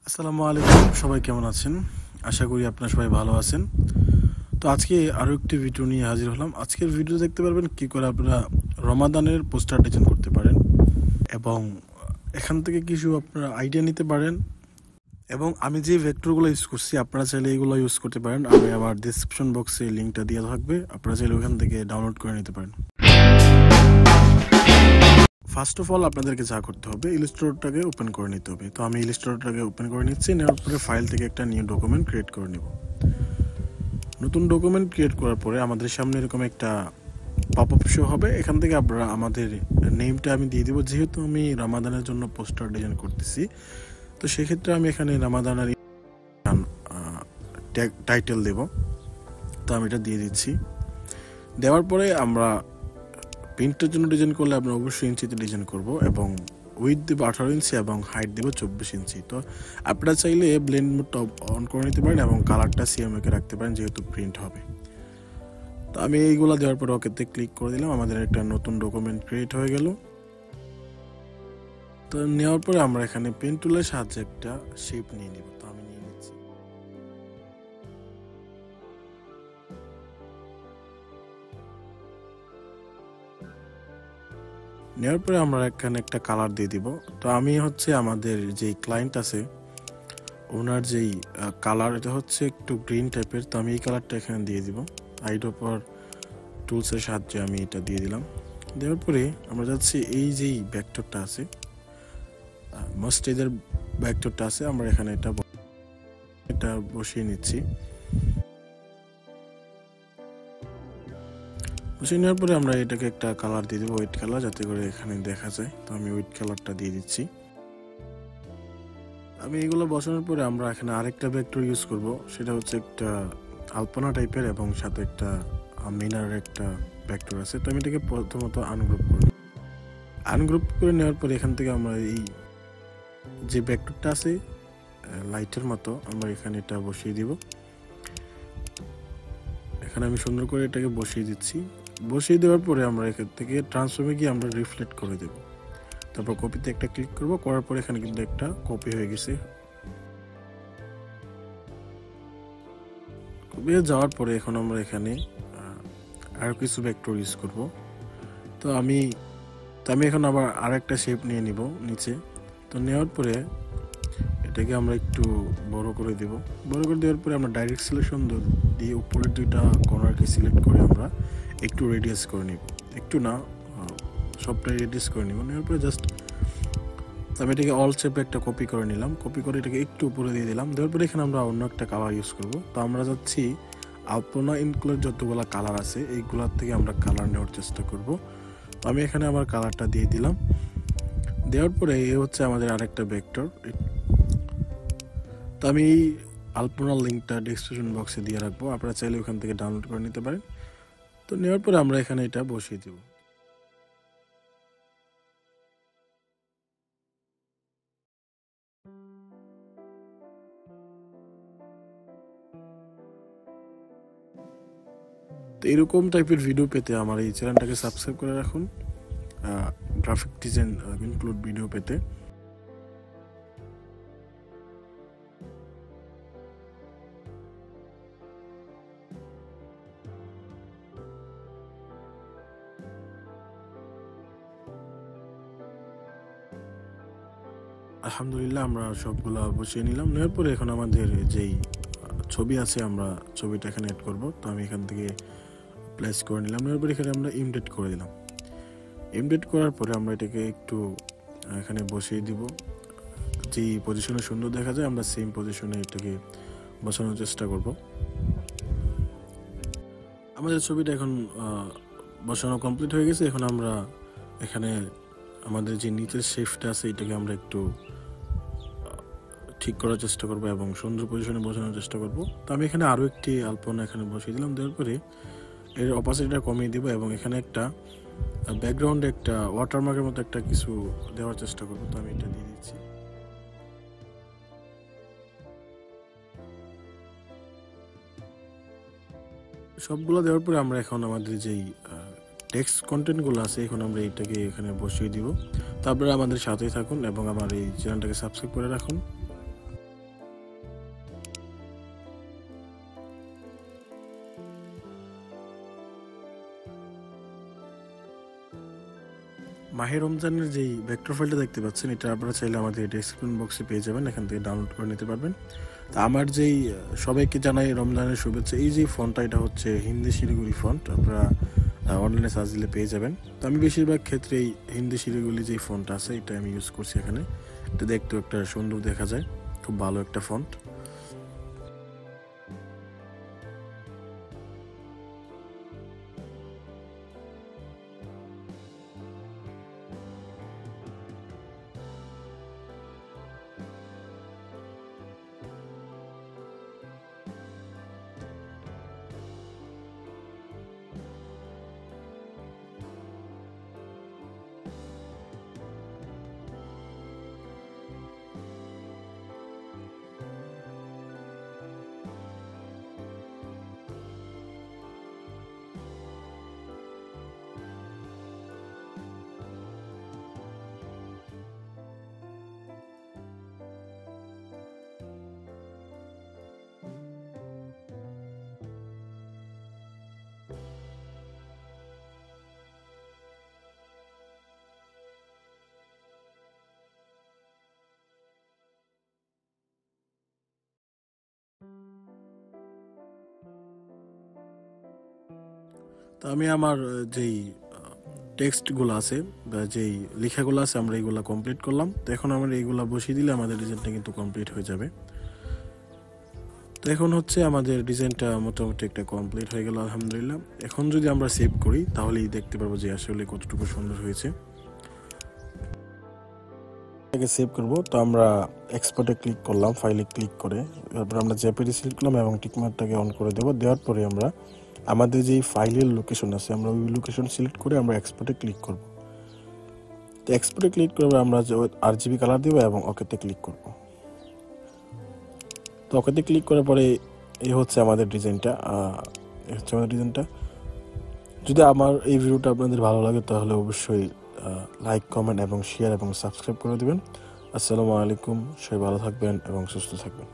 আসসালামু আলাইকুম, সবাই কেমন আছেন? আশা করি আপনারা সবাই ভালো আছেন। তো আজকে আরও একটি ভিডিও নিয়ে হাজির হলাম। আজকের ভিডিও দেখতে পারবেন কী করে আপনারা রমাদানের পোস্টার ডিজাইন করতে পারেন এবং এখান থেকে কিছু আপনারা আইডিয়া নিতে পারেন। এবং আমি যে ভেক্টরগুলো ইউজ করছি আপনারা চাইলে এগুলো ইউজ করতে পারেন। আমি আমার ডিসক্রিপশন বক্সে লিঙ্কটা দেওয়া থাকবে, আপনারা চাইলে ওখান থেকে ডাউনলোড করে নিতে পারেন। ফার্স্ট অফ অল আপনাদেরকে যা করতে হবে, ইলাস্ট্রেটরটাকে ওপেন করে নিতে হবে। তো আমি ইলাস্ট্রেটরটাকে ওপেন করে নিচ্ছি, নেওয়ার পরে ফাইল থেকে একটা নিউ ডকুমেন্ট ক্রিয়েট করে নেব। নতুন ডকুমেন্ট ক্রিয়েট করার পরে আমাদের সামনে এরকম একটা পপ আপ শো হবে। এখান থেকে আপনারা আমাদের নেমটা আমি দিয়ে দেবো, যেহেতু আমি রামাদানের জন্য পোস্টার ডিজাইন করতেছি। তো সেক্ষেত্রে আমি এখানে রামাদানের টাইটেল দেব। তো আমি এটা দিয়ে দিচ্ছি। দেওয়ার পরে আমরা প্রিন্টের জন্য ডিজাইন করলে আমরা অবশ্যই ইঞ্চিতে ডিজাইন করব এবং উইথ দেবো 18 ইঞ্চি এবং হাইট দেবো 24 ইঞ্চি। তো আপনারা চাইলে ব্লেন্ড মোডটা অন করে নিতে পারেন এবং কালারটা সিএমএকে রাখতে পারেন, যেহেতু প্রিন্ট হবে। তো আমি এইগুলো দেওয়ার পর ওকেতে ক্লিক করে দিলাম। আমাদের একটা নতুন ডকুমেন্ট ক্রিয়েট হয়ে গেল। তো নেওয়ার পরে আমরা এখানে পেন টুলের সাহায্যে একটা শেপ নিয়ে নিব। তো আমি নিয়ে নিচ্ছি। নেওয়ার পরে আমরা এখানে একটা কালার দিয়ে দিব। তো আমি আমাদের যেই ক্লায়েন্ট আছে ওনার যেই কালার, এটা হচ্ছে একটু গ্রিন টাইপের। তো আমি এই কালারটা এখানে দিয়ে দিব। আইডোপার টুলসের সাহায্যে আমি এটা দিয়ে দিলাম। দেওয়ার পরে আমরা যাচ্ছি এই যেই ভেক্টরটা আছে, মাস্টেজের ভেক্টরটা আছে, আমরা এখানে এটা বসিয়ে নিচ্ছি। বসিয়ে নেওয়ার পরে আমরা এটাকে একটা কালার দিয়ে দেবো, হোয়াইট কালার, যাতে করে এখানে দেখা যায়। তো আমি হোয়াইট কালারটা দিয়ে দিচ্ছি। আমি এগুলো বসানোর পরে আমরা এখানে আরেকটা ভেক্টর ইউজ করব, সেটা হচ্ছে একটা আলপনা টাইপের এবং সাথে একটা মিনার একটা ভেক্টর আছে। তো আমি এটাকে প্রথমত আনগ্রুপ করে নেওয়ার পরে এখান থেকে আমরা এই যে ভেক্টরটা আছে লাইটের মতো, আমরা এখানে এটা বসিয়ে দিব। এখানে আমি সুন্দর করে এটাকে বসিয়ে দিচ্ছি। বসিয়ে দেওয়ার পরে আমরা এখান থেকে ট্রান্সফর্মে গিয়ে আমরা রিফ্লেক্ট করে দেব। তারপর কপিতে একটা ক্লিক করব, করার পরে এখানে কিন্তু একটা কপি হয়ে গেছে। কপি যাওয়ার পরে এখন আমরা এখানে আর কিছু ভেক্টর ইউজ করব। তো আমি এখন আবার আরেকটা শেপ নিয়ে নিব নিচে। তো নেওয়ার পরে এটাকে আমরা একটু বড় করে দেব। বড় করে দেওয়ার পরে আমরা ডাইরেক্ট সিলেকশন দিয়ে উপরের দুইটা কর্নারকে সিলেক্ট করে আমরা একটু রেডিয়াস করে নিব। একটু না, সবটাই রেডিয়াস করে নিব। নেওয়ার পরে জাস্ট আমি এটাকে অল শেপে একটা কপি করে নিলাম। কপি করে এটাকে একটু উপরে দিয়ে দিলাম। দেওয়ার পরে এখানে আমরা অন্য একটা কালার ইউজ করব। তো আমরা যাচ্ছি আলপনা ইনক্লুড যতগুলো কালার আছে এইগুলোর থেকে আমরা কালার নেওয়ার চেষ্টা করব। তো আমি এখানে আমার কালারটা দিয়ে দিলাম। দেওয়ার পরে এই হচ্ছে আমাদের আরেকটা ভেক্টর। তো আমি এই আলপনার লিঙ্কটা ডেসক্রিপশন বক্সে দিয়ে রাখবো, আপনারা চাইলে ওখান থেকে ডাউনলোড করে নিতে পারেন। তো নেওয়ার পরে আমরা এখানে এটা বসিয়ে দেব। তো এরকম টাইপের ভিডিও পেতে আমার এই চ্যানেলটাকে সাবস্ক্রাইব করে রাখুন, গ্রাফিক ডিজাইন ইনক্লুড ভিডিও পেতে। আলহামদুলিল্লাহ আমরা সবগুলো বসিয়ে নিলাম। নেওয়ার পরে এখন আমাদের যেই ছবি আছে আমরা ছবিটা এখানে অ্যাড করব। তো আমি এখান থেকে প্লেস করে নিলাম। নেওয়ার পরে এখানে আমরা ইমডেট করে দিলাম। ইমডেট করার পরে আমরা এটাকে একটু এখানে বসিয়ে দিব। যেই পজিশনে সুন্দর দেখা যায় আমরা সেম পজিশনে এটাকে বসানোর চেষ্টা করব। আমাদের ছবিটা এখন বসানো কমপ্লিট হয়ে গেছে। এখন আমরা এখানে আমাদের যে নিচের শেপটা আছে এটাকে আমরা একটু ঠিক করার চেষ্টা করব এবং সুন্দর পজিশনে বসানোর চেষ্টা করব। তো আমি এখানে আরও একটি আলপনা এখানে বসিয়ে দিলাম। দেওয়ার পরে এর অপাসিটিটা কমিয়ে দিব এবং এখানে একটা ব্যাকগ্রাউন্ডে একটা ওয়াটারমার্কের মতো একটা কিছু দেওয়ার চেষ্টা করব। তো আমি এটা দিয়ে দিচ্ছি। সবগুলো দেওয়ার পরে আমরা এখন আমাদের যেই টেক্সট কন্টেন্টগুলো আছে এখন আমরা এইটাকে এখানে বসিয়ে দিব। তারপরে আমাদের সাথেই থাকুন এবং আমার এই চ্যানেলটাকে সাবস্ক্রাইব করে রাখুন। মাহে রমজানের যেই ভেক্টর ফাইলটা দেখতে পাচ্ছেন, এটা আপনারা চাইলে আমাদের ডেসক্রিপশন বক্সে পেয়ে যাবেন, এখান থেকে ডাউনলোড করে নিতে পারবেন। তা আমার যেই সবাইকে জানাই রমজানের শুভেচ্ছা, এই যে ফন্টটা, এটা হচ্ছে হিন্দি শিলিগুড়ি ফন্ট, আপনারা অনলাইনে সার্চ দিলে পেয়ে যাবেন। তো আমি বেশিরভাগ ক্ষেত্রেই হিন্দি শিলিগুড়ি যেই ফন্ট আছে এটা আমি ইউজ করছি এখানে। এটা দেখতেও একটা সুন্দর দেখা যায়, খুব ভালো একটা ফন্ট। তো আমি আমার যেই টেক্সটগুলো আছে বা যেই লেখাগুলো আছে আমরা এইগুলো কমপ্লিট করলাম। তো এখন আমরা এইগুলো বসিয়ে দিলে আমাদের ডিজাইনটা কিন্তু কমপ্লিট হয়ে যাবে। তো এখন হচ্ছে আমাদের ডিজাইনটা মোটামুটি একটা কমপ্লিট হয়ে গেল আলহামদুলিল্লাহ। এখন যদি আমরা সেভ করি তাহলেই দেখতে পারবো যে আসলে কতটুকু সুন্দর হয়েছে। সেভ করব, তো আমরা এক্সপোর্টে ক্লিক করলাম, ফাইলে ক্লিক করে তারপর আমরা জেপিজি সিলেক্ট করলাম এবং টিকমার্কটাকে অন করে দেবো। দেওয়ার পরে আমরা আমাদের যেই ফাইলের লোকেশন আছে আমরা ওই লোকেশন সিলেক্ট করে আমরা এক্সপোর্টে ক্লিক করব। তো এক্সপোর্টে ক্লিক করবো, আমরা আরজিবি কালার দেবো এবং ওকেতে ক্লিক করব। তো ওকেতে ক্লিক করার পরে এই হচ্ছে আমাদের ডিজাইনটা। যদি আমার এই ভিডিওটা আপনাদের ভালো লাগে তাহলে অবশ্যই লাইক, কমেন্ট এবং শেয়ার এবং সাবস্ক্রাইব করে দেবেন। আসসালামু আলাইকুম, সবাই ভালো থাকবেন এবং সুস্থ থাকবেন।